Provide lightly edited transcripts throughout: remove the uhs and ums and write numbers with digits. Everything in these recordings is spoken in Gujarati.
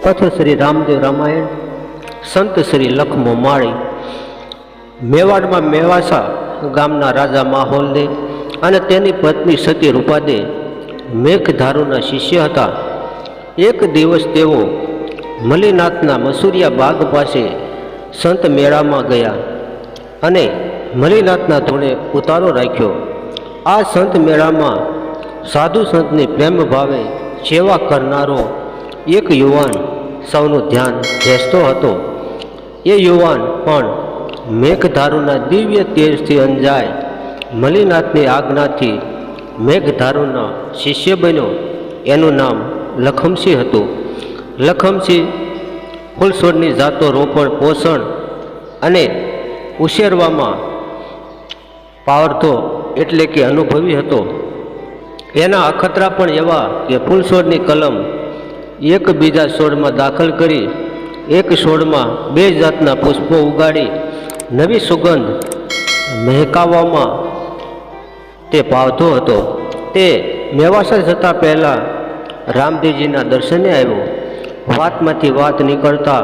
પથ શ્રી રામદેવ રામાયણ સંત શ્રી લખમો માળી। મેવાડમાં મેવાસા ગામના રાજા માહોલદે અને તેની પત્ની સતી રૂપાદે મેઘધારુના શિષ્ય હતા। એક દિવસ તેઓ મલીનાથના મસૂરિયા બાગ પાસે સંત મેળામાં ગયા અને મલીનાથના ધૂણે ઉતારો રાખ્યો। આ સંત મેળામાં સાધુ સંતની પ્રેમ ભાવે સેવા કરનારો એક યુવાન સૌનું ધ્યાન ખેંચતો હતો। એ યુવાન પણ મેઘધારુના દિવ્ય તેજથી અંજાય મલીનાથની આજ્ઞાથી મેઘધારુનો શિષ્ય બન્યો। એનું નામ લખમસિંહ હતું। લખમસિંહ ફૂલછોડની જાતો રોપણ પોષણ અને ઉછેરવામાં પાવરધો એટલે કે અનુભવી હતો। એના અખતરા પણ એવા કે ફૂલછોડની કલમ એક બીજા છોડમાં દાખલ કરી એક છોડમાં 2 જાતના પુષ્પો ઉગાડી નવી સુગંધ મહેકાવવામાં તે પાવતો હતો। તે મેવાસા જતા પહેલાં રામદેવજીના દર્શને આવ્યો। વાતમાંથી વાત નીકળતા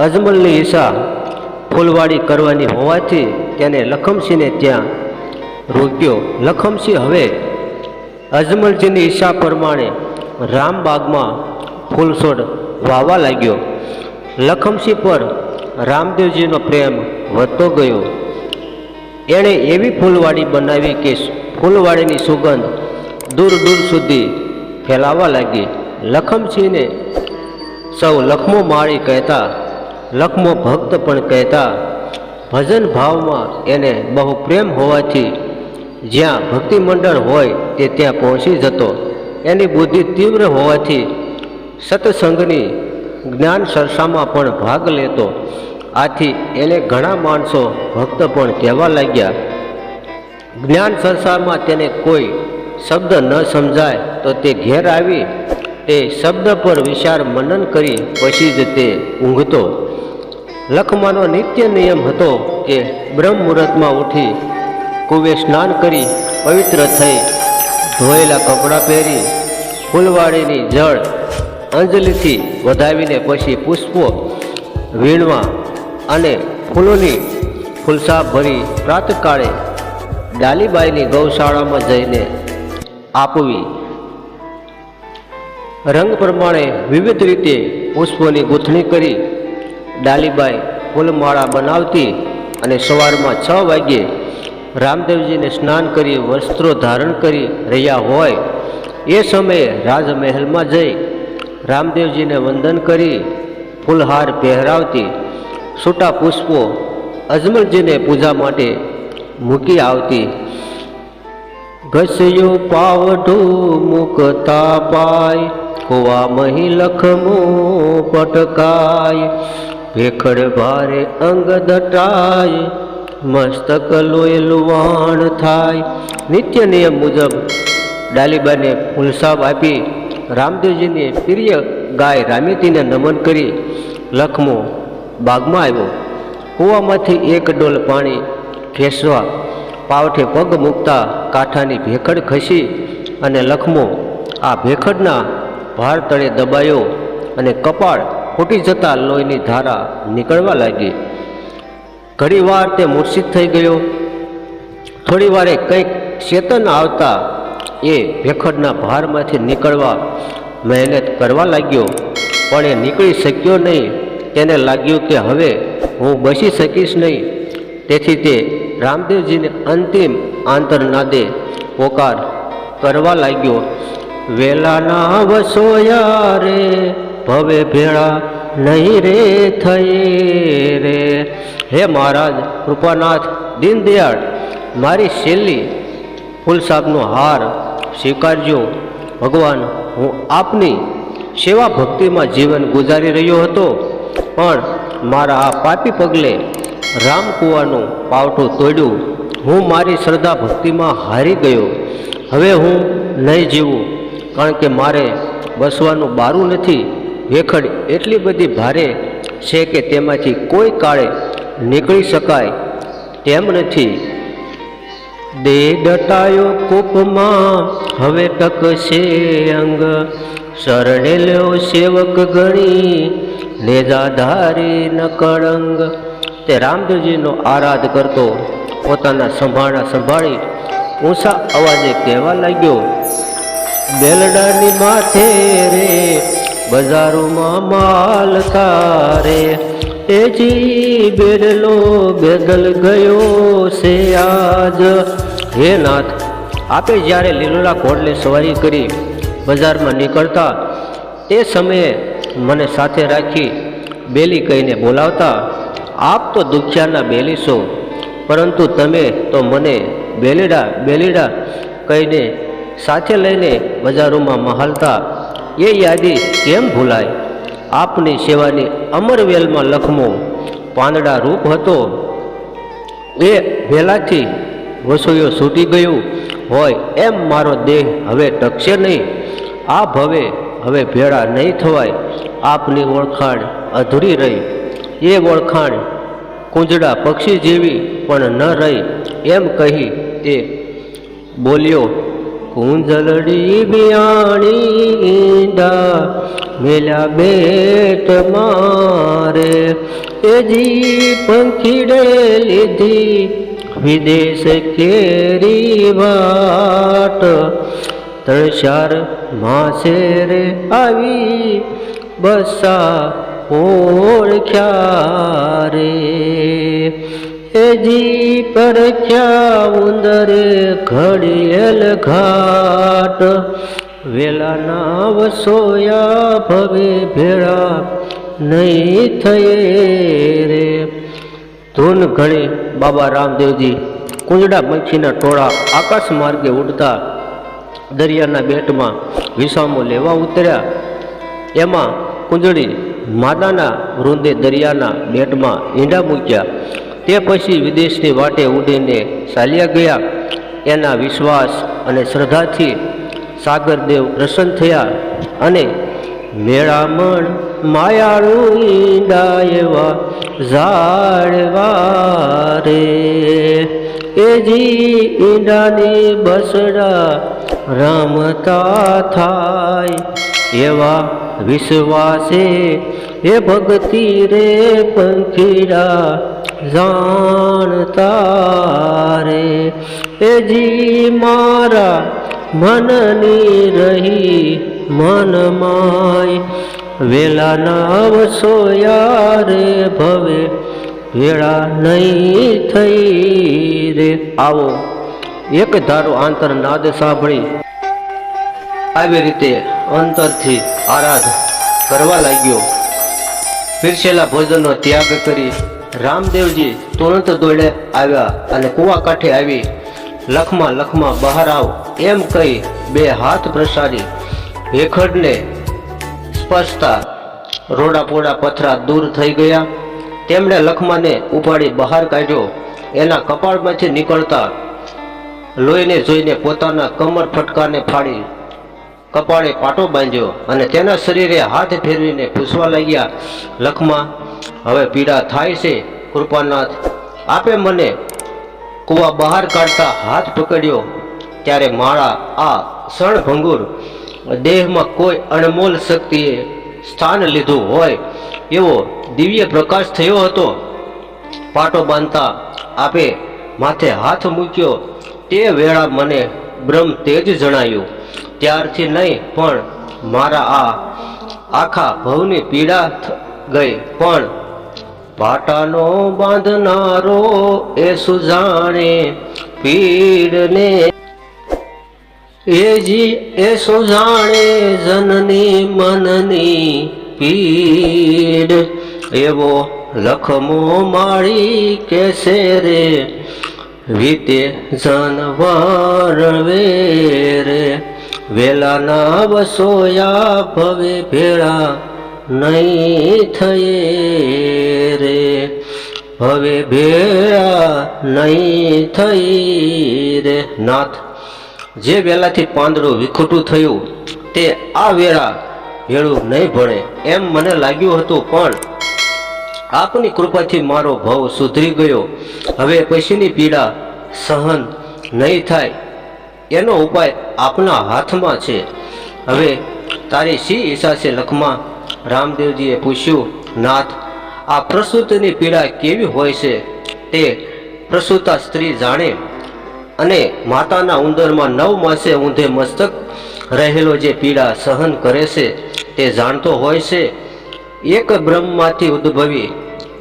અજમલની ઈચ્છા ફૂલવાડી કરવાની હોવાથી તેને લખમસિંહને ત્યાં રોક્યો। લખમસિંહ હવે અજમલજીની ઈચ્છા પ્રમાણે રામબાગમાં ફૂલછોડ વાવવા લાગ્યો। લખમસિંહ પર રામદેવજીનો પ્રેમ વધતો ગયો। એણે એવી ફૂલવાડી બનાવી કે ફૂલવાડીની સુગંધ દૂર દૂર સુધી ફેલાવા લાગી। લખમસિંહને સૌ લખમો માળી કહેતા, લખમો ભક્ત પણ કહેતા। ભજન ભાવમાં એને બહુ પ્રેમ હોવાથી જ્યાં ભક્તિ મંડળ હોય તે ત્યાં પહોંચી જતો। એની બુદ્ધિ તીવ્ર હોવાથી સત્સંગની જ્ઞાન ચર્ચામાં પણ ભાગ લેતો। આથી એને ઘણા માણસો ભક્ત પણ કહેવા લાગ્યા। જ્ઞાન ચર્ચામાં તેને કોઈ શબ્દ ન સમજાય તો તે ઘેર આવી તે શબ્દ પર વિચાર મનન કરી પછી જ તે ઊંઘતો। લખમાનો નિત્ય નિયમ હતો કે બ્રહ્મ મુહૂર્તમાં ઉઠી કુવે સ્નાન કરી પવિત્ર થઈ ધોયેલા કપડાં પહેરી ફૂલવાડીની જળ અંજલિથી વધાવીને પછી પુષ્પો વીણવા અને ફૂલોની ફૂલસાબ ભરી પ્રાતકાળે ડાલીબાઈની ગૌશાળામાં જઈને આપવી। રંગ પ્રમાણે વિવિધ રીતે પુષ્પોની ગૂંથણી કરી ડાલીબાઈ ફૂલમાળા બનાવતી અને સવારમાં 6 વાગ્યે રામદેવજીને સ્નાન કરી વસ્ત્રો ધારણ કરી રહ્યા હોય એ સમયે રાજમહેલમાં જઈ રામદેવજીને વંદન કરી ફૂલહાર પહેરાવતી। છૂટા પુષ્પો અજમલજીને પૂજા માટે મૂકી આવતી। ઘસ્યું પાવઢું મુકતા પાય કુવા મહી લખમો પટકાય ભેખડ ભારે અંગ દટાય મસ્તક લોહી લુવાણ થાય। નિત્ય નિયમ મુજબ ડાલીબાને ફૂલસાબ આપી રામદેવજીની પ્રિય ગાય રામીતીને નમન કરી લખમો બાગમાં આવ્યો। કૂવામાંથી એક ડોલ પાણી ખેંચવા પાવઠે પગ મૂકતા કાંઠાની ભેખડ ખસી અને લખમો આ ભેખડના ભાર તળે દબાયો અને કપાળ ફૂટી જતા લોહીની ધારા નીકળવા લાગી। ઘણી વાર તે મૂર્છિત થઈ ગયો। થોડી વારે કંઈક ચેતન આવતા એ ભેખડના ભારમાંથી નીકળવા મહેનત કરવા લાગ્યો પણ એ નીકળી શક્યો નહીં। તેને લાગ્યું કે હવે હું બચી શકીશ નહીં। તેથી તે રામદેવજીને અંતિમ આંતરનાદે પોકાર કરવા લાગ્યો। વેલાના વસોયા રે ભવે ભેળા નહીં રે થઈ રે। હે મહારાજ કૃપાનાથ દીનદયાળ, મારી છેલ્લી ફૂલસાબનો હાર સ્વીકારજો। ભગવાન, હું આપની સેવા ભક્તિમાં જીવન ગુજારી રહ્યો હતો પણ મારા આ પાપી પગલે રામકુવાનું પાવઠું તોડ્યું। હું મારી શ્રદ્ધા ભક્તિમાં હારી ગયો। હવે હું નહીં જીવું કારણ કે મારે બસવાનું બારું નથી। ભેખડ એટલી બધી ભારે છે કે તેમાંથી કોઈ કાળે નીકળી શકાય તેમ નથી। દે દટાયો કૂપમાં હવે ટકશે અંગ, શરણે લ્યો સેવક ગણી નેજા ધારી ન કળંગ. તે રામદેવજીનો આરાધ કરતો પોતાના સંભાળી ઊંચા અવાજે કહેવા લાગ્યો, બેલડાની માથે રે બજારોમાં માલ તારે, એજી બેડલો બેદલ ગયો છે આજ. હે નાથ, આપે જ્યારે લીલોલા ઘોડલે સવારી કરી બજારમાં નીકળતા તે સમયે મને સાથે રાખી બેલી કહીને બોલાવતા. આપ તો દુખિયાના બેલી છો, પરંતુ તમે તો મને બેલીડા બેલીડા કહીને સાથે લઈને બજારોમાં મહાલતા. એ યાદી કેમ ભૂલાય? આપની સેવાની અમરવેલમાં લખમો પાંદડા રૂપ હતો, એ વેલાથી વસોયો છૂટી ગયું હોય એમ મારો દેહ હવે ટકશે નહીં. આ ભવે હવે ભેળા નહીં થવાય. આપની ઓળખાણ અધૂરી રહી, એ ઓળખાણ કુંજડા પક્ષી જેવી પણ ન રહી એમ કહી તે બોલ્યો, કુંજલડી બિયાણી ઈંડા મેલ્યા બેટ મારે, એજી પંખીડે લીધી વિદેશ કેરી વાટ, ત્રણ ચાર માસે રે આવી બસા ઓળખ્યા રે, એજી પરખ્યા ઉંદરે ઘડિયેલ ઘાટ, વેલાના વસોયા ભવે ભેળા નહીં થયે રે. ધૂન ઘણી બાબા રામદેવજી કુંજડા પંખીના ટોળા આકાશ માર્ગે ઉડતા દરિયાના બેટમાં વિસામો લેવા ઉતર્યા. એમાં કુંજડી માદાના વૃંદે દરિયાના બેટમાં ઈંડા મૂક્યા. તે પછી વિદેશની વાટે ઉડીને ચાલ્યા ગયા. એના વિશ્વાસ અને શ્રદ્ધાથી સાગરદેવ પ્રસન્ન થયા અને મેળામણ માયાળું ઈંડા એવા ઝાડવા રે, એજી ઈંડાની બસડા રમતા થાય, એવા વિશ્વાસે એ ભક્તિ રે પંખીડા જાણતા રે, એજી મારા મનની રહી મનમાય, વેલાના વસોયા રે ભવે ભેળા નહીં થઈ રે. આવો એક ધારો આંતરનાદ સાંભળી આવી રીતે અંતરથી આરાધ કરવા લાગ્યો. પીરસેલા ભોજનનો ત્યાગ કરી રામદેવજી તુરંત દોડે આવ્યા અને કુવા કાંઠે આવી લખમાં લખમાં બહાર આવ એમ કહી બે હાથ પ્રસારી ભેખડને સ્પર્શતા રોડા પોડા પથરા દૂર થઈ ગયા. તેમણે લખમાને ઉપાડી બહાર કાઢ્યો. એના કપાળમાંથી નીકળતા લોહીને જોઈને પોતાના કમર ફટકાને ફાડી કપાળે પાટો બાંધ્યો અને તેના શરીરે હાથ ફેરવીને પૂછવા લાગ્યા, લખમા, હવે પીડા થાય છે? કૃપાનાથ, આપે મને કુવા બહાર કાઢતા હાથ પકડ્યો ત્યારે મારા આ ક્ષણભંગુર દેહમાં કોઈ અણમોલ શક્તિએ સ્થાન લીધું હોય એવો દિવ્ય પ્રકાશ થયો હતો. પાટો બાંધતા આપે માથે હાથ મૂક્યો તે વેળા મને બ્રહ્મ તેજ જણાયું. ત્યારથી નહીં પણ મારા આ આખા ભવની પીડા ગઈ. પણ પાટાનો બાંધનારો એ સુજાણે પીડને, એ સુજાણે જનની મનની પીડ, એવો લખમો માળી કેસે રે વીતે જનવાર વેરે, વેલાના વસોયા ભવે ભેળા નહીં થયે રે, ભવે ભેળા નહીં થઈ રે. નાથ, જે વેલાથી પાંદડું વિખૂટું થયું તે આ વેળા વેળું નહીં ભણે એમ મને લાગ્યું હતું, પણ આપની કૃપાથી મારો ભવ સુધરી ગયો. હવે પછીની પીડા સહન નહીં થાય એનો ઉપાય આપના હાથમાં છે. હવે તારી શી ઈચ્છા છે લખમા? રામદેવજીએ પૂછ્યું. નાથ, આ પ્રસૂતિની પીડા કેવી હોય છે તે પ્રસૂતા સ્ત્રી જાણે, અને માતાના ઉંદરમાં 9 માસે ઊંધે મસ્તક રહેલો જે પીડા સહન કરે છે તે જાણતો હોય છે. એક બ્રહ્મમાંથી ઉદ્ભવી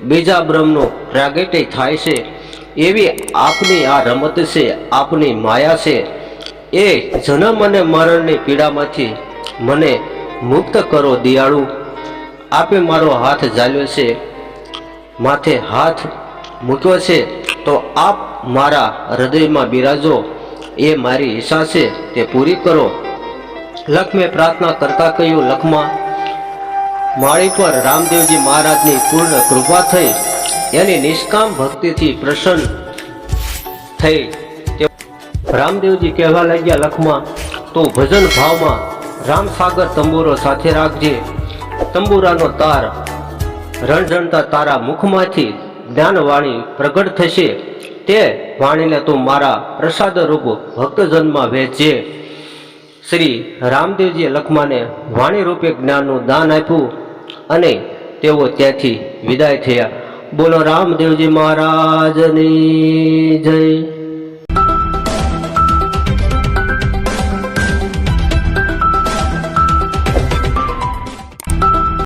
બીજા બ્રહ્મનો પ્રાગટ્ય થાય છે, એવી આપની આ રમત છે, આપની માયા છે. એ જન્મ અને મરણની પીડામાંથી મને મુક્ત કરો દયાળુ. આપે મારો હાથ ઝાલ્યો છે, માથે હાથ મૂક્યો છે, તો આપ મારા હૃદયમાં બિરાજો. એ મારી ઈચ્છા છે તે પૂરી કરો. લક્ષ્મે પ્રાર્થના કરતા કહ્યું. લખમા, માળી પર રામદેવજી મહારાજની પૂર્ણ કૃપા થઈ, એની નિષ્કામ ભક્તિથી પ્રસન્ન થઈ. રામદેવજી કહેવા લાગ્યા. લખમા, તું ભજન ભાવમાં રામસાગર તંબુરો સાથે રાખજે. તંબુરાનો તાર રણઝણતા તારા મુખમાંથી જ્ઞાનવાણી પ્રગટ થશે. તે વાણીને તું મારા પ્રસાદ રૂપ ભક્તજનમાં વહેંચજે. શ્રી રામદેવજીએ લખમાને વાણી રૂપે જ્ઞાનનું દાન આપ્યું અને તેઓ ત્યાંથી વિદાય થયા. બોલો રામદેવજી મહારાજની જય.